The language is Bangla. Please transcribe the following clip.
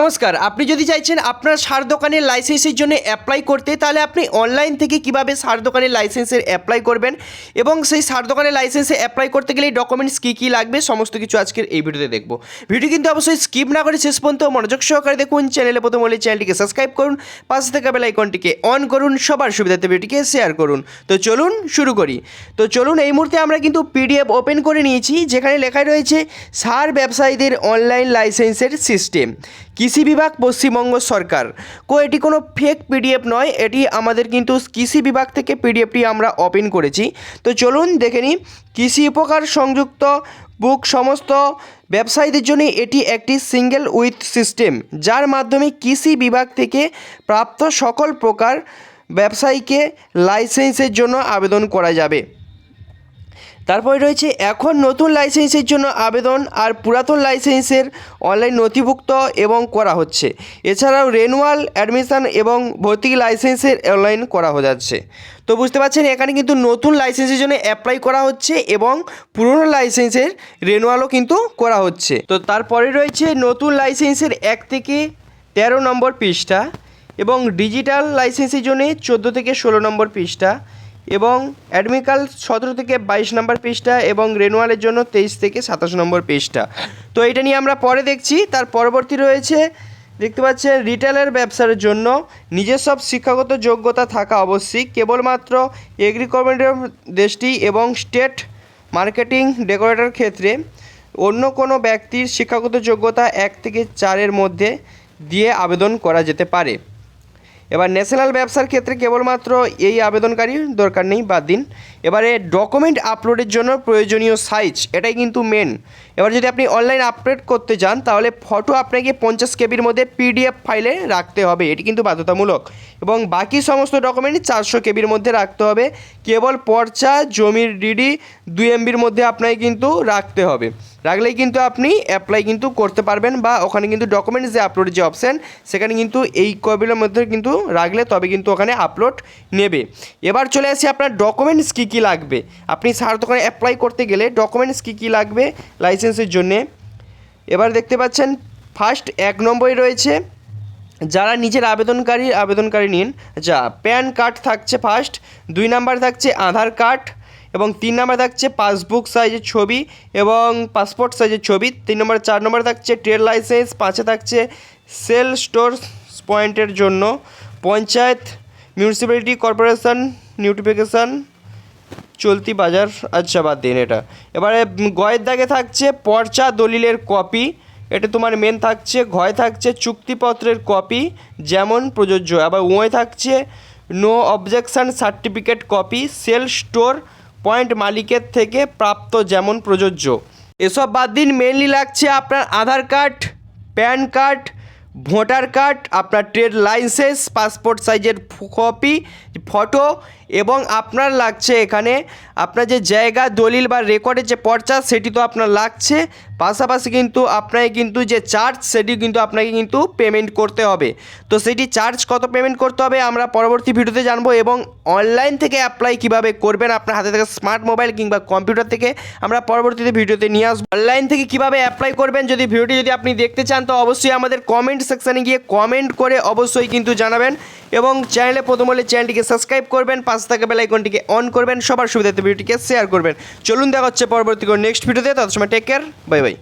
নমস্কার। আপনি যদি চাইছেন আপনার সার দোকানের লাইসেন্সের জন্য অ্যাপ্লাই করতে, তাহলে আপনি অনলাইন থেকে কিভাবে সার দোকানের লাইসেন্সের অ্যাপ্লাই করবেন এবং সেই সার দোকানের লাইসেন্সে অ্যাপ্লাই করতে গেলে ডকুমেন্টস কী লাগবে সমস্ত কিছু আজকের এই ভিডিওতে দেখব। ভিডিও কিন্তু অবশ্যই স্কিপ না করে শেষ পর্যন্ত মনোযোগ সহকারে দেখুন। চ্যানেলে প্রথম হলে চ্যানেলটিকে সাবস্ক্রাইব করুন, পাশে থাকা বেল আইকনটিকে অন করুন, সবার সুবিধার্থে ভিডিওটিকে শেয়ার করুন। তো চলুন শুরু করি। তো চলুন, এই মুহূর্তে আমরা কিন্তু পিডিএফ ওপেন করে নিয়েছি, যেখানে লেখা রয়েছে সার ব্যবসায়ীদের অনলাইন লাইসেন্সের সিস্টেম, কৃষি বিভাগ, পশ্চিমবঙ্গ সরকার। এটি কোনো ফেক পিডিএফ নয়, এটি আমাদের কিন্তু কৃষি বিভাগ থেকে পিডিএফটি আমরা ওপেন করেছি। তো চলুন দেখে নিই। কৃষি উপকার সংযুক্ত বুক সমস্ত ব্যবসায়ীদের জন্য এটি একটি সিঙ্গেল উইথ সিস্টেম, যার মাধ্যমে কৃষি বিভাগ থেকে প্রাপ্ত সকল প্রকার ব্যবসায়ীকে লাইসেন্সের জন্য আবেদন করা যাবে। তারপরে রয়েছে এখন নতুন লাইসেন্সের জন্য আবেদন আর পুরাতন লাইসেন্সের অনলাইন নথিভুক্ত এবং করা হচ্ছে। এছাড়াও রেনুয়াল, অ্যাডমিশন এবং ভর্তি লাইসেন্সের অনলাইন করা যাচ্ছে। তো বুঝতে পারছেন, এখানে কিন্তু নতুন লাইসেন্সের জন্য অ্যাপ্লাই করা হচ্ছে এবং পুরনো লাইসেন্সের রেনুয়ালও কিন্তু করা হচ্ছে। তো তারপরে রয়েছে নতুন লাইসেন্সের 1 থেকে 13 নম্বর পৃষ্ঠা এবং ডিজিটাল লাইসেন্সের জন্য 14 থেকে 16 নম্বর পৃষ্ঠা এবং অ্যাডমিকাল 17 থেকে 22 নম্বর পৃষ্ঠা এবং রেনুয়ালের জন্য 23 থেকে 27 নম্বর পৃষ্ঠা। তো এটা নিয়ে আমরা পরে দেখছি। তার পরবর্তী রয়েছে, দেখতে পাচ্ছেন, রিটেলের ব্যবসার জন্য নিজস্ব শিক্ষাগত যোগ্যতা থাকা আবশ্যিক। কেবলমাত্র এগ্রিকলচার দেশটি এবং স্টেট মার্কেটিং ডেকোরেটর ক্ষেত্রে অন্য কোনো ব্যক্তির শিক্ষাগত যোগ্যতা 1 থেকে 4-এর মধ্যে দিয়ে আবেদন করা যেতে পারে। এবার ন্যাশনাল ব্যবসার ক্ষেত্রে কেবলমাত্র এই আবেদনকারী, দরকার নেই, বাদ দিন। এবারে ডকুমেন্ট আপলোডের জন্য প্রয়োজনীয় সাইজ, এটাই কিন্তু মেন। এবার যদি আপনি অনলাইন আপলোড করতে চান, তাহলে ফটো আপনাকে 50 কেবির মধ্যে পিডিএফ ফাইলে রাখতে হবে, এটি কিন্তু বাধ্যতামূলক। এবং বাকি সমস্ত ডকুমেন্ট 400 কেবির মধ্যে রাখতে হবে। কেবল পর্চা, জমির ডিডি 2 MBর মধ্যে আপনাকে কিন্তু রাখতে হবে। রাখলেই কিন্তু আপনি অ্যাপ্লাই কিন্তু করতে পারবেন, বা ওখানে কিন্তু ডকুমেন্টস যে আপলোডের যে অপশান, সেখানে কিন্তু এই কপির মধ্যে কিন্তু রাখলে তবে কিন্তু ওখানে আপলোড নেবে। এবার চলে আসি আপনার ডকুমেন্টস কী লাগবে। আপনি সার দোকানে অ্যাপ্লাই করতে গেলে ডকুমেন্টস কী লাগবে লাইসেন্সের জন্যে। এবার দেখতে পাচ্ছেন ফার্স্ট 1 নম্বরে রয়েছে, যারা নিজের আবেদনকারী নিন, যা প্যান কার্ড থাকছে ফার্স্ট, 2 নাম্বার থাকছে আধার কার্ড এবং 3 নাম্বার থাকছে পাসবুক সাইজের ছবি এবং পাসপোর্ট সাইজের ছবি, 3 নম্বর 4 নম্বর থাকছে ট্রেড লাইসেন্স, 5-এ থাকছে সেল স্টোর পয়েন্টের জন্য পঞ্চায়েত, মিউনিসিপ্যালিটি কর্পোরেশন নোটিফিকেশান, চলতি বাজার। আচ্ছা, বাদ দিন এটা। এবারে গয়ের দাগে থাকছে পর্চা দলিলের কপি, এটা তোমার মেন থাকছে। ঘয় থাকছে চুক্তিপত্রের কপি যেমন প্রযোজ্য। আবার ওয়ে থাকছে no objection certificate copy, sale store point মালিকের থেকে প্রাপ্ত যেমন প্রযোজ্য। এসব বাদ দিন। মেনলি লাগছে আপনার Aadhaar card, PAN card, voter card, আপনার ট্রেড লাইসেন্স, পাসপোর্ট সাইজের কপি, ফটো এবং আপনার লাগছে এখানে আপনার যে জায়গা দলিল বা রেকর্ডের যে পর্চা, সেটি তো আপনার লাগছে। পাশাপাশি কিন্তু আপনাকে কিন্তু যে চার্জ, সেটি কিন্তু আপনাকে কিন্তু পেমেন্ট করতে হবে। তো সেটি চার্জ কত পেমেন্ট করতে হবে আমরা পরবর্তী ভিডিওতে জানবো। এবং অনলাইন থেকে অ্যাপ্লাই কিভাবে করবেন আপনার হাতে থেকে স্মার্ট মোবাইল কিংবা কম্পিউটার থেকে, আমরা পরবর্তীতে ভিডিওতে নিয়ে আসবো। অনলাইন থেকে কিভাবে অ্যাপ্লাই করবেন যদি ভিডিওটি আপনি দেখতে চান, তো অবশ্যই আমাদের কমেন্ট সেকশানে গিয়ে কমেন্ট করে অবশ্যই কিন্তু জানাবেন। এবং চ্যানেলে প্রথম হলে চ্যানেলটিকে সাবস্ক্রাইব করবেন, পাশে থাকা বেল আইকনটিকে অন করবেন, সবার সুবিধার্থে ভিডিওটিকে শেয়ার করবেন। চলুন দেখা হচ্ছে পরবর্তী নেক্সট ভিডিওতে। ততক্ষণ টেক কেয়ার, বাই বাই।